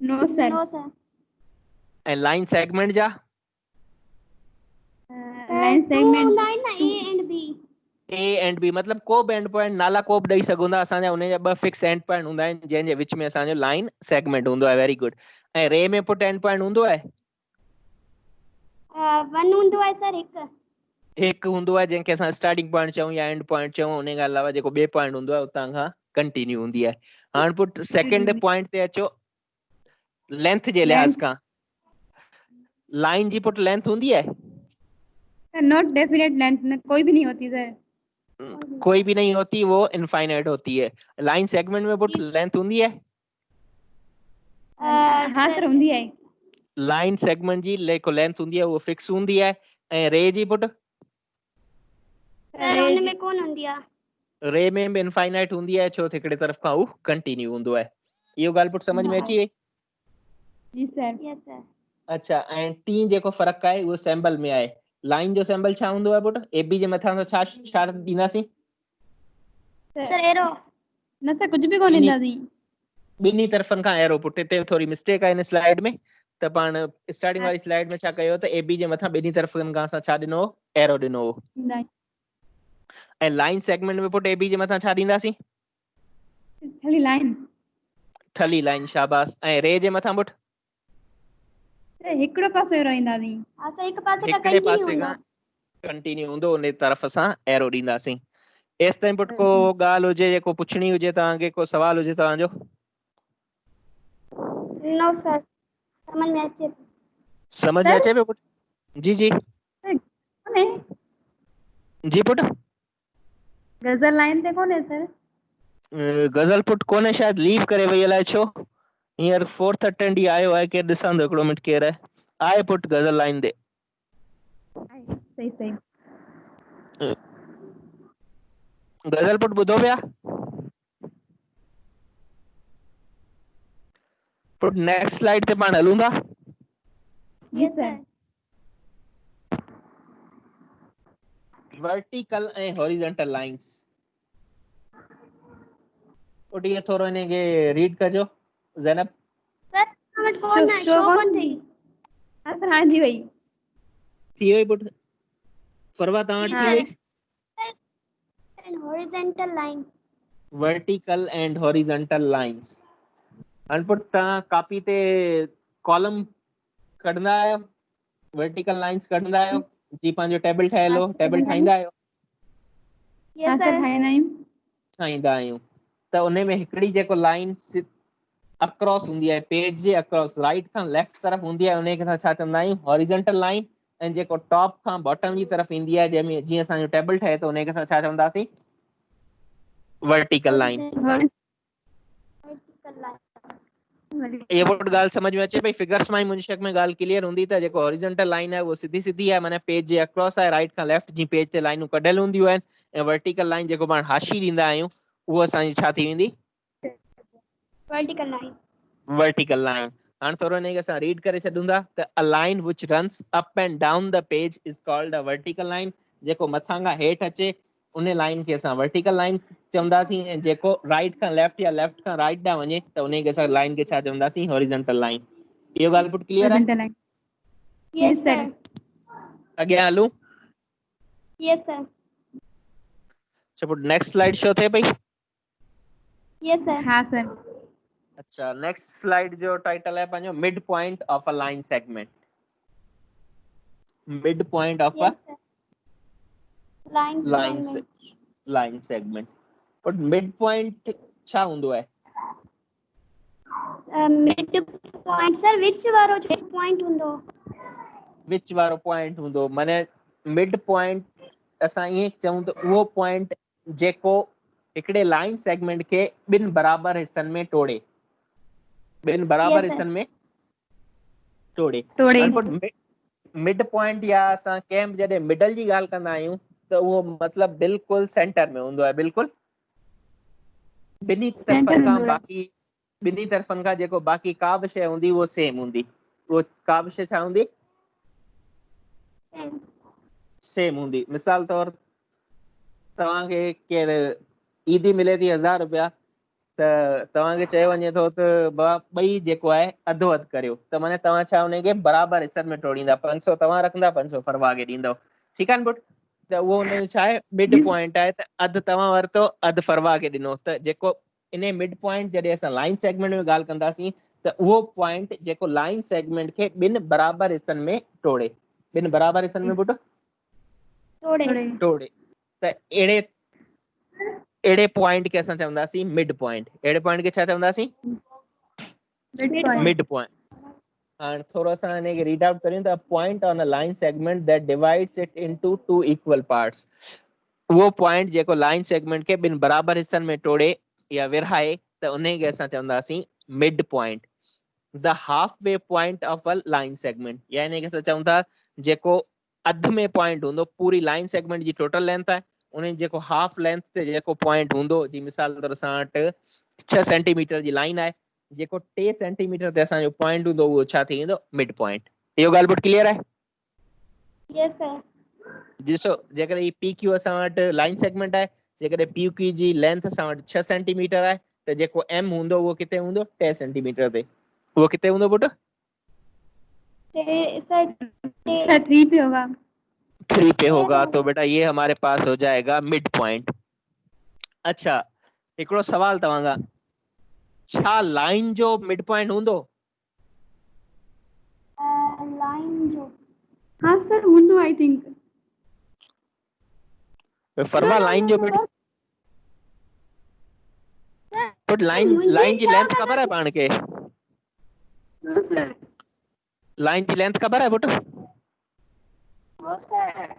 नो सर No, sir. ऐं लाइन सेगमेंट जा line Two segment line A and B. A and B मतलब को बि एंड पॉइंट नाला को बि ॾेई सघूं था असांजा उन जा ॿ फिक्स एंड पॉइंट हूंदा आहिनि जंहिंजे विच में असांजो लाइन सेगमेंट हूंदो आहे वेरी गुड ऐं रे में पुट एंड पॉइंट हूंदो आहे One हूंदो आहे सर हिकु. हिकु हूंदो आहे जंहिंखे असां स्टार्टिंग पॉइंट चऊं या एंड पॉइंट चऊं उन खां अलावा जेको ॿिए पॉइंट हूंदो आहे उतां खां कंटिन्यू हूंदी आहे हाणे पुट सेकंड पॉइंट ते अचो लेंथ जे लिहाज़ खां लाइन जी पुट लेंथ हूंदी आहे नॉट डेफिनेट लेंथ कोई भी नहीं होती सर कोई भी नहीं होती वो इनफाइनाइट होती है लाइन सेगमेंट में पुट लेंथ होती है हाँ सर होंदी है लाइन सेगमेंट जी लेको लेंथ होती है वो फिक्स होती है ऐं रे जी पुट सर हुन में कोन हूंदी आहे. रे में भी इनफाइनाइट होती है छो त हिकिड़े तरफ़ खां वो कंटिन्यू होंदो है इहो ॻाल्हि पुट समझ में अची वई जी सर Yes, sir. अच्छा ऐं टी जेको फ़र्क़ु आहे उहो सिंबल में आहे लाइन जो सिंबल छा हूंदो आहे पुट ए बी जे मथां छा छा ॾींदासीं सर एरो. न सर कुछ भी कोन ईंदासीं ॿिन्ही तरफ़नि खां एरो पुट हिते थोरी मिस्टेक आहे हिन स्लाइड में त पाण स्टार्टिंग वारी स्लाइड में छा कयो त ए बी जे मथां ॿिन्ही तरफ़नि खां असां छा ॾिनो एरो ॾिनो ऐं लाइन सेगमेंट में पुट ए बी जे मथां छा ॾींदासीं खाली लाइन ठली लाइन शाबाश ऐं रे जे मथां पुट हिकिड़ो पासे रहंदासीं असां हिकु पासे खां हिकिड़े कंटिन्यू पासे हूंदो. खां कंटिन्यू हूंदो उन तरफ़ असां एरो ॾींदासीं एसि ताईं पुट को ॻाल्हि हुजे जेको पुछणी हुजे तव्हांखे को सवाल हुजे तव्हांजो नो सर समझ में अचे. समझ में अचे पियो पुट जी जी कोने जी पुट गज़ल लाइन ते कोने सर गज़ल पुट कोने शायद लीव करे वई अलाए छो हींअर 4th अटेंडी आयो आहे केरु ॾिसां थो हिकिड़ो मिंट केरु आहे पुट गज़ल लाइन ते सही सही गज़ल पुट ॿुधो पिया पुट नेक्स्ट स्लाइड ते पाण हलूं था जी सर वर्टिकल ऐं हॉरिजॉन्टल लाइंस पुट ये थोरो इन खे रीड कजो ज़ैनब सर समझ कोन आहे शो कोन थी. हाँ सर हाँ जी वही थी वई पुट फरवा तव्हां वटि थी वई And horizontal line. Vertical and horizontal lines हाणे पुट तव्हां कॉपी ते कॉलम कढंदा आहियो वर्टिकल लाइंस कढंदा आहियो जी पंहिंजो टेबल ठहियल हो टेबल ठाहींदा आहियो Yes, हाँ sir. सर ठाहींदा आहियूं ठाहींदा आहियूं त उन में हिकिड़ी जेको लाइन अक्रॉस हूंदी आहे पेज जे अक्रॉस राइट खां लेफ्ट तरफ़ हूंदी आहे उन खे असां छा चवंदा आहियूं हॉरिजॉन्टल लाइन ऐं जेको टॉप खां बॉटम जी तरफ़ ईंदी आहे जंहिंमें जीअं असांजो टेबल ठहे थो उन खे असां छा चवंदासीं वर्टिकल लाइन Vertical line. ये बोर्ड ॻाल्हि समझ में अचे पई फिगर्स मां ई मुंहिंजी शक में ॻाल्हि क्लियर हूंदी त जेको हॉरिजॉन्टल लाइन आहे उहो सीधी सीधी आहे माना पेज जे अक्रॉस आहे राइट खां लेफ्ट जी पेज ते लाइनूं कढियल हूंदियूं आहिनि ऐं वर्टिकल लाइन जेको पाण हाशी ॾींदा आहियूं उहा असांजी छा थी वेंदी Vertical line. वर्टिकल लाइन हाणे थोरो हिन खे असां रीड करे छॾूं था त a line which runs up and down the page is called a vertical line जेको मथां खां हेठि अचे उन लाइन खे असां वर्टिकल लाइन चवंदासीं ऐं जेको राइट खां लेफ्ट या लेफ्ट खां राइट ॾांहुं वञे त उन खे असां लाइन खे छा चवंदासीं हॉरिजॉन्टल लाइन इहो ॻाल्हि पुट क्लियर आहे हॉरिजॉन्टल लाइन Yes, sir. अॻियां हलूं Yes, sir. अच्छा पुट नेक्स्ट स्लाइड शो थिए पई Yes, sir. हाँ सर अच्छा नेक्स्ट स्लाइड जो टाइटल है पंहिंजो mid point of a line segment mid point of a Yes, sir. Line line segment. Line segment but mid point छा हूंदो आहे मिड पॉइंट सर विच वारो जो पॉइंट हूंदो विच वारो पॉइंट हूंदो माने मिड पॉइंट असां ईअं चऊं त उहो पॉइंट जेको हिकिड़े लाइन सेगमेंट खे ॿिनि बराबर हिस्सनि में टोड़े ॿिनि बराबर Yes, sir. हिस्सनि में टोड़े टोड़े। अनपुट मिड पॉइंट या असां कंहिं बि जॾहिं मिडल जी ॻाल्हि कंदा आहियूं त उहो मतिलबु बिल्कुलु सेंटर में हूंदो आहे बिल्कुलु ॿिन्ही तरफ़नि खां बाक़ी ॿिन्ही तरफ़नि खां जेको बाक़ी का बि शइ हूंदी उहो सेम हूंदी उहो का बि शइ छा हूंदी सेम हूंदी मिसाल तौर तव्हांखे केरु ईदी मिले थी 1000 रुपया त तव्हांखे चयो वञे थो त ॿई जेको आहे अधो अधु करियो त माने तव्हां छा उनखे बराबर हिस्सनि में टोड़ींदा 500 तव्हां रखंदा 500 फरवा खे ॾींदव ठीकु आहे पुट त उहो हुनजो छा आहे मिड पॉइंट आहे त अधु तव्हां वरितो अधु फरवा खे ॾिनो त जेको इन मिड पॉइंट जॾहिं असां लाइन सेगमेंट में ॻाल्हि कंदासीं त उहो पॉइंट जेको लाइन सेगमेंट खे ॿिनि बराबर हिस्सनि में टोड़े ॿिनि बराबर हिस्सनि में पुट टोड़े त अहिड़े पॉइंट खे असां चवंदासीं मिड पॉइंट अहिड़े पॉइंट खे छा चवंदासीं मिड पॉइंट हाणे थोरो असां हिनखे रीड आउट करियूं त point on a line segment that divides it into two equal parts उहो पॉइंट जेको लाइन सेगमेंट खे ॿिनि बराबर हिस्सनि में टोड़े या विरहाए त उन खे असां चवंदासीं mid point the half way point of a line segment या इन खे असां चऊं था जेको अध में पॉइंट हूंदो पूरी लाइन सेगमेंट जी टोटल लेंथ आहे उन जेको हाफ लेंथ ते जेको पॉइंट हूंदो जी मिसाल तौर असां वटि 6 सेंटीमीटर जी लाइन आहे जेको 3 सेंटीमीटर ते असांजो पॉइंट हूंदो उहो छा थी वेंदो मिड पॉइंट इहो ॻाल्हि पुट क्लियर आहे Yes, sir. ॾिसो जेकॾहिं ही पी क्यू असां वटि लाइन सेगमेंट आहे जेकॾहिं पी क्यू जी लेंथ असां वटि 6 सेंटीमीटर आहे त जेको एम हूंदो उहो किथे हूंदो 10 सेंटीमीटर ते वो कितने होंगे पुट सर सर 3 पे होगा 3 पे होगा तो बेटा ये हमारे पास हो जाएगा मिड पॉइंट अच्छा हिकिड़ो सवाल तव्हांगा छा लाइन जो मिड पॉइंट हूंदो लाइन जो हाँ सर हूंदो आई थिंक फरवा लाइन जो मिड पुट लाइन जी लेंथ खबर है पाण के नो सर लाइन जी लेंथ खबर है पुट वो सर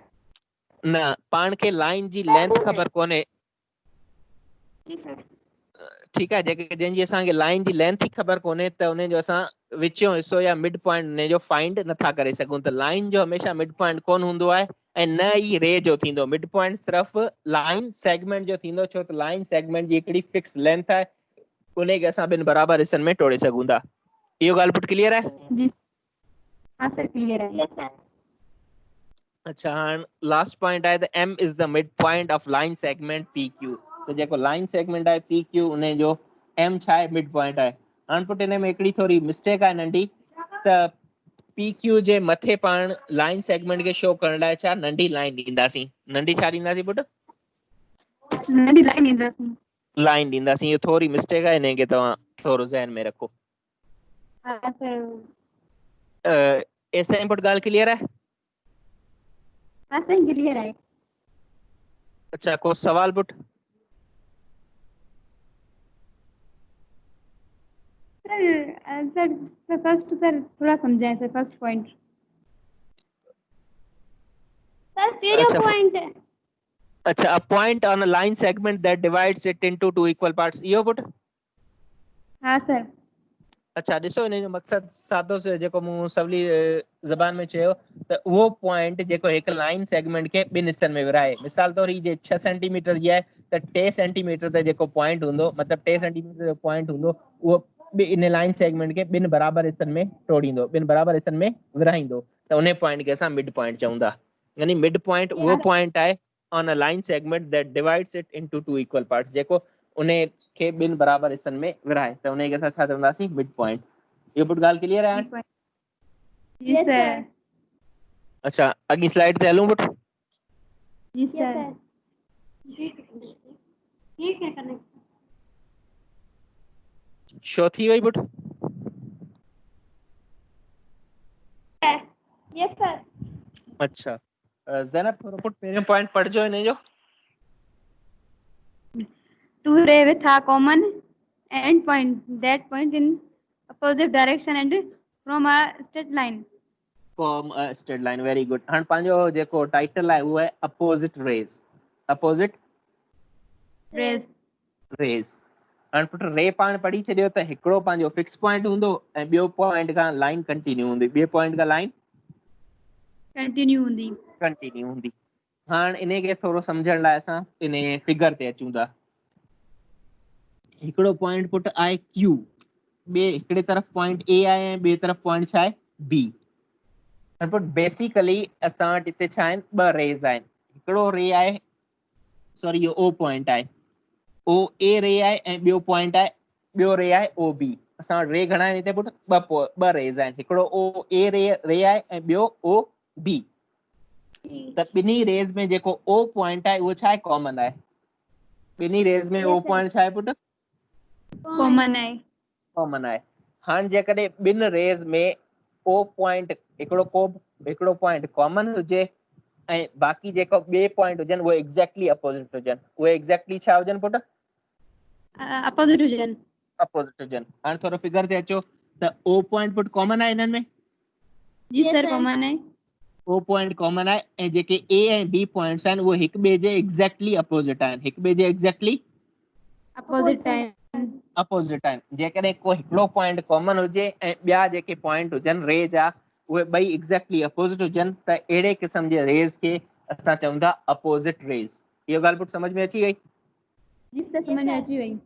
न पाण के लाइन जी लेंथ खबर कोने जी सर ठीक है जेके जंहिंजी असांखे लाइन जी लेंथ ही ख़बर कोन्हे त उन जो असां विचो हिस्सो या मिड पॉइंट उन जो फाइंड नथा करे सघूं त लाइन जो हमेशा मिड पॉइंट कोन हूंदो आहे ऐं न ई रे जो थींदो मिड पॉइंट सिर्फ़ लाइन सेगमेंट जो थींदो छो त लाइन सेगमेंट जी हिकिड़ी फिक्स लेंथ आहे उन खे असां ॿिनि बराबर हिस्सनि में टोड़े सघूं था इहो ॻाल्हि पुट क्लियर आहे जी हाँ सर क्लियर है यस सर अच्छा हाणे लास्ट पॉइंट आहे त M is the mid point of line segment P Q त जेको लाइन सेगमेंट आहे पी क्यू उन जो एम छा आहे मिड पॉइंट आहे हाणे पुट हिन में हिकिड़ी थोरी मिस्टेक आहे नंढी त पी क्यू जे मथे पाण लाइन सेगमेंट खे शो करण लाइ छा नंढी लाइन ॾींदासीं नंढी छा ॾींदासीं पुट नंढी लाइन ईंदसि लाइन ॾींदासीं इहो थोरी मिस्टेक आहे हिन खे तव्हां थोरो ज़हन में रखो हाँ सर एसि ताईं पुट ॻाल्हि क्लियर आहे हाँ सर क्लियर है अच्छा को सवाल पुट सर फर्स्ट सर थोड़ा समझाएं sir first point sir video अच्छा पॉइंट अच्छा a point on a line segment that divides it into two equal parts इहो पुट हाँ सर अच्छा ॾिसो हिन जो मक़सदु सादो से जेको मूं सवली ज़बान में चयो त उहो पॉइंट जेको हिकु लाइन सेगमेंट खे ॿिनि हिस्सनि में विरहाए मिसाल तौर ही जे 6 सेंटीमीटर जी आहे त 2 सेंटीमीटर ते जेको पॉइंट हूंदो मतिलबु 2 सेंटीमीटर जो पॉइंट हूंदो उहो इन लाइन सेगमेंट खे ॿिनि बराबर हिस्सनि में टोड़ींदो ॿिनि बराबर हिस्सनि में विरहाईंदो त उन पॉइंट खे असां मिड पॉइंट चऊं था यानी मिड पॉइंट उहो पॉइंट आहे on a line segment that divides it into two equal parts जेको उन खे ॿिनि बराबर हिस्सनि में विरहाए त उन खे असां छा चवंदासीं मिड पॉइंट इहो पुट ॻाल्हि क्लियर आहे जी सर अच्छा अॻी स्लाइड ते हलूं पुट जी यस सर सर ये क्या करना शो थी वई पुट है यस सर अच्छा ज़ैनब थोरो पुट पहिरियों पॉइंट पढ़जो हिन जो to ray with a common end point that point in opposite direction and from a straight line. From a straight line, very good. हाणे पंहिंजो जेको टाइटल आहे उहो आहे opposite rays, opposite Rays. Rays. हाणे पुट रे पाण पढ़ी छॾियो त हिकिड़ो पंहिंजो फिक्स पॉइंट हूंदो ऐं ॿियो पॉइंट खां लाइन कंटिन्यू हूंदी, ॿिए पॉइंट खां लाइन Continue हुंदी। कंटिन्यू हूंदी। हाणे इन खे थोरो सम्झण लाइ असां इन फिगर ते अचूं था। हिकिड़ो पॉइंट पुट आहे क्यू, ॿिए हिकिड़े तरफ़ पॉइंट ए आहे ऐं ॿिए तरफ़ पॉइंट छा आहे बी। हाणे पुट बेसिकली असां वटि हिते छा आहिनि, ॿ रेज़ आहिनि। हिकिड़ो रे आहे, सॉरी इहो ओ पॉइंट आहे, ओ ए रे आहे ऐं ॿियो पॉइंट आहे, ॿियो रे आहे ओ बी। असां वटि रे घणा आहिनि हिते पुट, ॿ रेज़ आहिनि, हिकिड़ो ओ ए रे आहे ऐं ॿियो ओ बी। त ॿिन्ही रेज़ में जेको ओ पॉइंट आहे उहो छा आहे, कॉमन आहे। ॿिन्ही रेज़ में ओ पॉइंट छा आहे पुट, Common है। कॉमन आहे। हाणे जेकॾहिं ॿिनि रेज़ में ओ पॉइंट हिकिड़ो पॉइंट कॉमन हुजे ऐं बाक़ी जेको ॿिए पॉइंट हुजनि उहे एग्ज़ैक्टली अपोजिट हुजनि, उहे एग्ज़ैक्टली छा हुजनि पुट, Opposite हुजनि। अपोजिट हुजनि। हाणे थोरो फिगर ते अचो त ओ पॉइंट पुट कॉमन आहे हिननि में, जी सर common है। ओ पॉइंट कॉमन आहे ऐं जेके ए ऐं बी पॉइंट्स आहिनि उहे हिक ॿिए जे एग्ज़ैक्टली अपोजिट आहिनि, हिक ॿिए जे एग्ज़ैक्टली Opposite है। अपोजिट आहिनि। जेकॾहिं को हिकिड़ो पॉइंट कॉमन हुजे ऐं ॿिया जेके पॉइंट हुजनि रे जा उहे ॿई एग्ज़ैक्टली अपोजिट हुजनि त अहिड़े क़िस्म जे रेज़ खे असां चऊं था अपोजिट रेज़। इहो ॻाल्हि पुट समझ में अची वई? जी सर समझ में अची वई।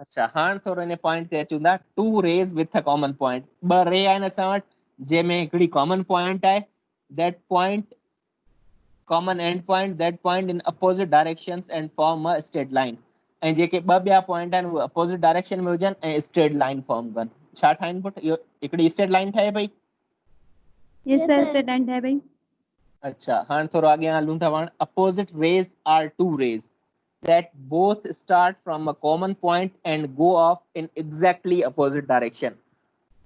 अच्छा, हाणे थोरो इन पॉइंट ते अचूं था, two rays with a common point. ॿ रे आहिनि असां वटि जंहिंमें हिकिड़ी कॉमन पॉइंट आहे, that point common end point, that point in opposite directions and form a straight line। ऐं जेके ॿ ॿिया पॉइंट आहिनि उहे अपोजिट डायरेक्शन में हुजनि ऐं स्ट्रेट लाइन फॉर्म कनि। छा ठाहिनि पुट, इहो हिकिड़ी स्ट्रेट लाइन ठहे पई। ये सर स्ट्रेट लाइन है भाई। अच्छा, हाणे थोरो अॻियां हलूं था पाण। Opposite rays are two rays that both start from a common point and go off in exactly opposite direction।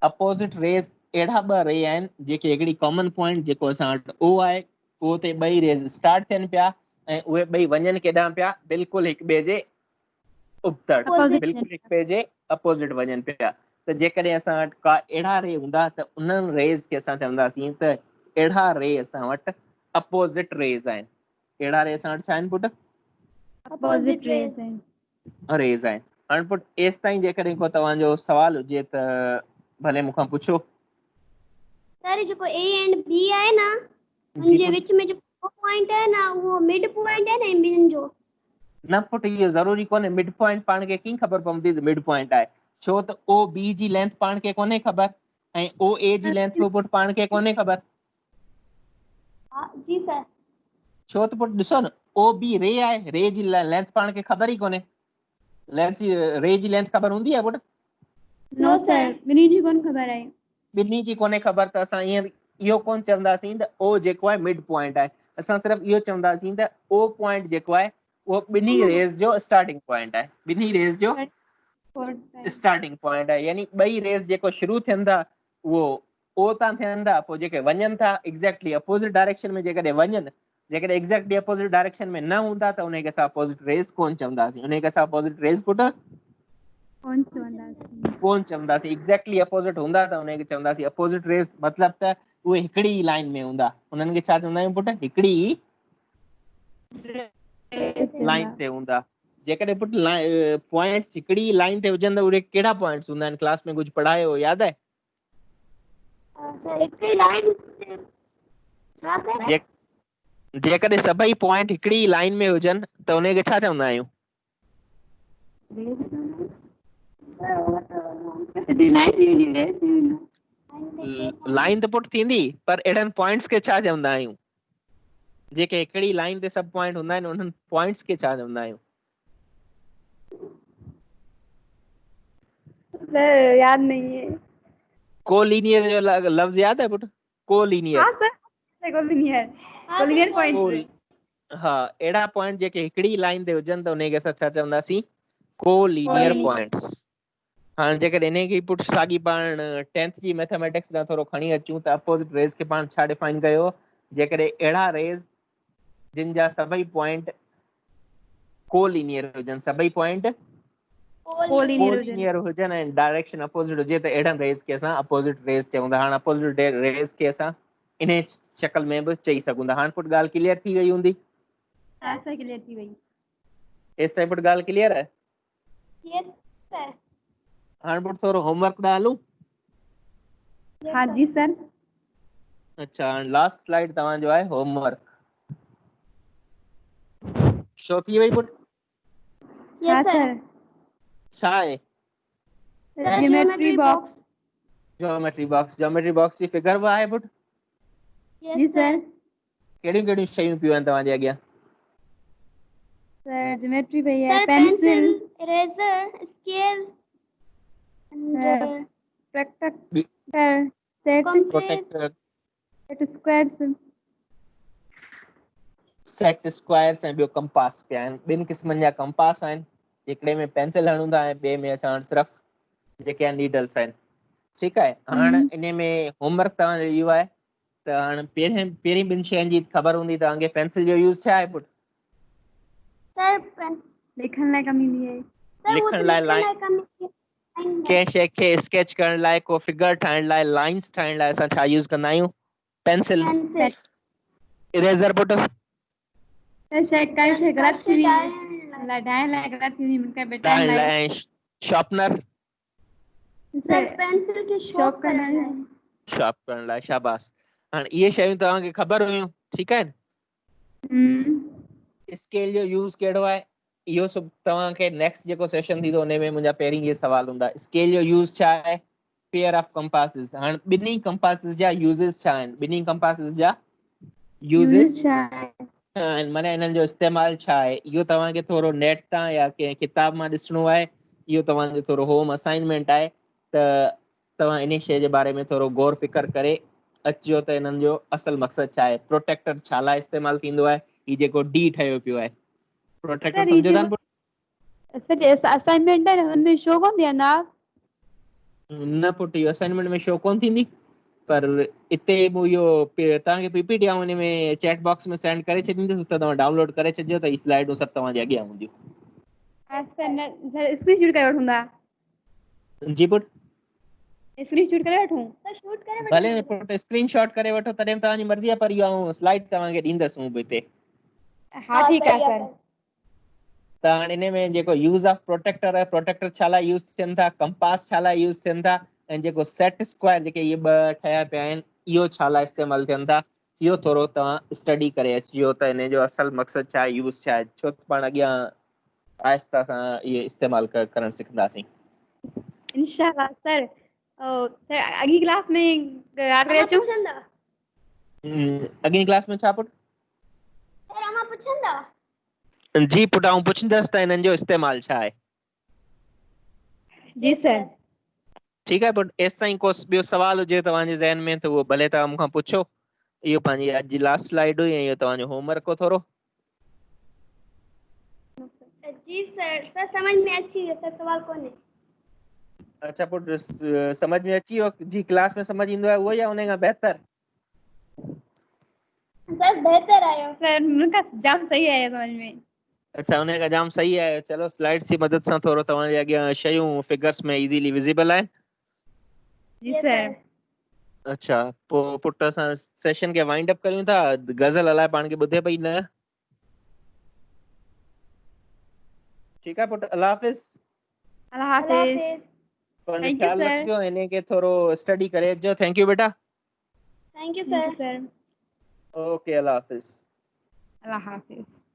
Opposite rays अहिड़ा ॿ रे आहिनि जेके हिकिड़ी कॉमन पॉइंट जेको असां वटि ओ आहे उहो ते ॿई रेज़ स्टार्ट थियनि पिया ऐं उहे ॿई वञनि केॾांहुं पिया, बिल्कुलु हिक ॿिए जे उपतर, बिल्कुलु हिक ॿिए जे अपोजिट वञनि पिया। त जेकॾहिं असां वटि का अहिड़ा रे हूंदा त उन्हनि रेज़ खे असां चवंदासीं त अहिड़ा रे असां वटि अपोजिट रेज़ आहिनि। अहिड़ा रे असां वटि छा आहिनि पुट, Opposite rays है। रेज़ आहिनि। हाणे पुट एसि ताईं जेकॾहिं को तव्हांजो सवाल हुजे त भले मूंखां पुछो। सर जेको ए एंड बी आहे ना उनजे विच में जेको पॉइंट है ना वो मिड पॉइंट है ना इन ॿिन्हिनि जो। न पुट इहो ज़रूरी कोन्हे, मिड पॉइंट पाण खे कीअं ख़बर पवंदी त मिड पॉइंट आहे, छो त ओ बी जी लेंथ पाण खे कोन्हे ख़बर ऐं ओ ए जी लेंथ पुट पाण खे कोन्हे ख़बर। जी सर। छो त पुट ॾिसो न, ओ बी रे आहे, रे जी लेंथ पाण खे ख़बर ई कोन्हे। रे जी लेंथ ख़बर हूंदी आहे पुट? नो सर ॿिन्ही जी कोन ख़बर आहे। ॿिन्ही जी कोन्हे ख़बर त असां ईअं इहो कोन चवंदासीं त ओ जेको आहे मिड पॉइंट आहे। असां सिर्फ़ु इहो चवंदासीं त ओ पॉइंट जेको आहे उहो ॿिन्ही रेज़ जो स्टार्टिंग पॉइंट आहे, ॿिन्ही रेज़ जो स्टार्टिंग पॉइंट आहे। यानी ॿई रेज़ जेको शुरू थियनि था उहो ओ तां थियनि था, पोइ जेके वञनि था एग्ज़ैक्टली अपोजिट डायरेक्शन में जेकॾहिं वञनि, जेकॾहिं एग्ज़ैक्टली अपोजिट डायरेक्शन में न हूंदा त उनखे असां अपोजिट रेज़ कोन चवंदासीं। उनखे असां अपोजिट रेज़ पुट कोन चवंदासीं। एग्ज़ैक्टली अपोजिट हूंदा त उनखे चवंदासीं अपोजिट रेज़, मतिलबु त उहे हिकिड़ी ई लाइन में हूंदा। उन्हनि खे छा चवंदा आहियूं पुट, हिकिड़ी ई लाइन ते हूंदा। जेकॾहिं पुट पॉइंट्स हिकिड़ी लाइन ते हुजनि त उहे कहिड़ा पॉइंट्स हूंदा आहिनि, क्लास में कुझु पढ़ायो यादि आहे? सर हिकिड़ी लाइन छा सर? जेकॾहिं सभई पॉइंट हिकिड़ी लाइन में हुजनि त उनखे छा चवंदा आहियूं? लाइन त पुट थींदी, पर अहिड़नि पॉइंट्स खे छा चवंदा आहियूं? जेके हिकिड़ी लाइन ते सभु पॉइंट हूंदा आहिनि उन्हनि पॉइंट्स खे छा चवंदा आहियूं? सर याद नहीं है। कोलिनियर जो लफ्ज़ याद है पुट? कोलिनियर। हाँ सर कोलिनियर, कोलिनियर पॉइंट। हा, अहिड़ा पॉइंट जेके हिकिड़ी लाइन ते हुजनि त उनखे असां छा चवंदासीं? Collinear points. हाणे जेकॾहिं इनखे पुट साॻी पाण 10th जी मैथमेटिक्स में थोरो खणी अचूं त अपोजिट रेज़ खे पाण छा डिफाइन कयो? जेकॾहिं अहिड़ा रेज़ जिन जा सभई पॉइंट कोलिनियर हुजनि, सभई पॉइंट कोलिनियर हुजन ऐं डायरेक्शन अपोजिट हुजे त अहिड़नि रेज़ खे असां अपोजिट रेज़ चऊं था। हाणे अपोजिट रेज़ खे असां इन शक्ल में बि चई सघूं था। हाणे पुट ॻाल्हि क्लियर थी वई हूंदी? हा सर क्लियर थी वई। एसि ताईं पुट ॻाल्हि क्लियर आहे? यस सर। हाणे पुट थोरो होमवर्क ॾांहुं हलूं? हाँ जी सर। अच्छा हाणे लास्ट स्लाइड तव्हांजो आहे होमवर्क। शो थी वई पुट? हाँ यस सर। सर। छा आहे? Geometry box. ज्योमेट्री बॉक्स जी फिगर बि आहे पुट? जी सर। कहिड़ियूं कहिड़ियूं शयूं पियूं आहिनि तव्हांजे अॻियां? सर ज्योमेट्री पे है sir pencil, eraser, scale and protractor, protector, set squares. Set squares ऐं ॿियो कंपास पिया आहिनि। ॿिनि क़िस्मनि जा कंपास आहिनि। हिकिड़े में पेंसिल हणूं था ऐं ॿिए में असां वटि सिर्फ़ु जेके आहिनि नीडल्स आहिनि। ठीकु आहे। हाणे इन में होमवर्क तव्हांजो इहो आहे त हाणे पहिरीं ॿिनि शयुनि जी ख़बर हूंदी तव्हांखे। पेंसिल जो यूज़ छा आहे पुट? सर लिखण लाइ कम ईंदी आहे। लिखण लाइ कंहिं शइ खे स्केच करण लाइ, को फिगर ठाहिण लाइ, लाइंस ठाहिण लाइ असां छा यूज़ कंदा आहियूं? पेंसिल। इरेज़र पुट? सर काई शइ ग़लत थी ठाहिण लाइ ग़लत थी मूंखे बेटाइण लाइ। शार्पनर? सर पेंसिल खे शार्प करण लाइ। शाबाश। हाणे इहे शयूं तव्हांखे ख़बर हुयूं? ठीकु आहे। स्केल जो यूज़ कहिड़ो आहे इहो सभु तव्हांखे नेक्स्ट जेको सेशन थींदो उन में मुंहिंजा पहिरीं इहे सुवाल हूंदा। स्केल जो यूज़ छा आहे? Pair of compasses. हाणे ॿिन्ही कंपासिस जा यूज़ेस छा आहिनि? ॿिन्ही कंपासिस जा यूज़ेस छा आहिनि? माना इन्हनि जो इस्तेमालु छा आहे? इहो तव्हांखे थोरो नेट तां या कंहिं किताब मां ॾिसणो आहे। इहो तव्हांजो थोरो होम असाइनमेंट आहे त तव्हां इन शइ जे बारे में थोरो गौर फिकर करे अचिजो त इन्हनि जो असल मक़सदु छा आहे। प्रोटेक्टर छा लाइ इस्तेमालु थींदो आहे? हीउ जेको डी ठहियो पियो आहे प्रोटेक्टर, सम्झो था न? सर असाइनमेंट है ना उनमें शो कोन थियंदा? न पुट इहो असाइनमेंट में शो कोन थींदी, पर हिते इहो तव्हांखे पीपीटी ऐं हिन में चैट बॉक्स में सेंड करे छॾींदुसि त तव्हां डाउनलोड करे छॾिजो त हीअ स्लाइडूं सभु तव्हांजे अॻियां हूंदियूं। सर स्क्रीनशॉट करे वठूं था? जी पुट? स्क्रीनशॉट करे वठूं? शूट करे भले पुट स्क्रीनशॉट करे वठो तॾहिं तव्हांजी मर्ज़ी आहे, पर इहो स्लाइड तव्हांखे ॾींदसि हूं बि हिते। हाँ ठीक है सर। त हाणे हिन में जेको यूज़ ऑफ प्रोटेक्टर आहे, प्रोटेक्टर छा लाइ यूज़ थियनि था, कंपास छा लाइ यूज़ थियनि था, ऐं जेको सेट स्क्वायर जेके इहे ॿ ठहिया पिया आहिनि इहो छा लाइ इस्तेमालु थियनि था, इहो थोरो तव्हां स्टडी करे अचिजो त हिन जो असल मक़सदु छा आहे, यूज़ छा आहे। छो त पाण अॻियां आहिस्ता सां इहे इस्तेमालु करणु सिखंदासीं। इंशाल्लाह सर। सर अगली क्लास में याद करे अचूं? अॻिली क्लास में छा पुट? सर अमा पुछंदा? जी पुट आऊं पुछंदसि त हिननि जो इस्तेमालु छा आहे। जी सर। ठीकु आहे पुट। एसि ताईं को ॿियो सवाल हुजे तव्हांजे ज़हन में त उहो भले तव्हां मूंखां पुछो। इहो पंहिंजी अॼु जी लास्ट स्लाइड हुई ऐं इहो तव्हांजो होमवर्क हो थोरो। जी सर। सर समझ में अची वियो सर, सवाल कोन्हे। अच्छा पुट समझ में अची वियो? जी क्लास में समझ ईंदो आहे उहो या उन खां बहितर? सर बेहतर आयो सर, उनका जाम सही आया समझ में। अच्छा उन खां जाम सही आहे। चलो स्लाइड्स जी मदद सां थोरो तव्हांजे अॻियां शयूं फिगर्स में इज़ीली विज़िबल आहिनि। जी सर। अच्छा पोइ पुट असां सेशन खे वाइंड अप करियूं था। गज़ल अलाए पाण खे ॿुधे पई न? ठीकु आहे पुट। अल्लाह हाफ़िज़। अल्लाह हाफ़िज़। पंहिंजो थैंक यू ख्यालु सर। रखिजो, इन्हे खे थोरो स्टडी करे अचिजो। थैंक यू बेटा। Thank you thank you sir. Sir. Okay अल्लाह हाफ़िज़। अल्लाह हाफ़िज़।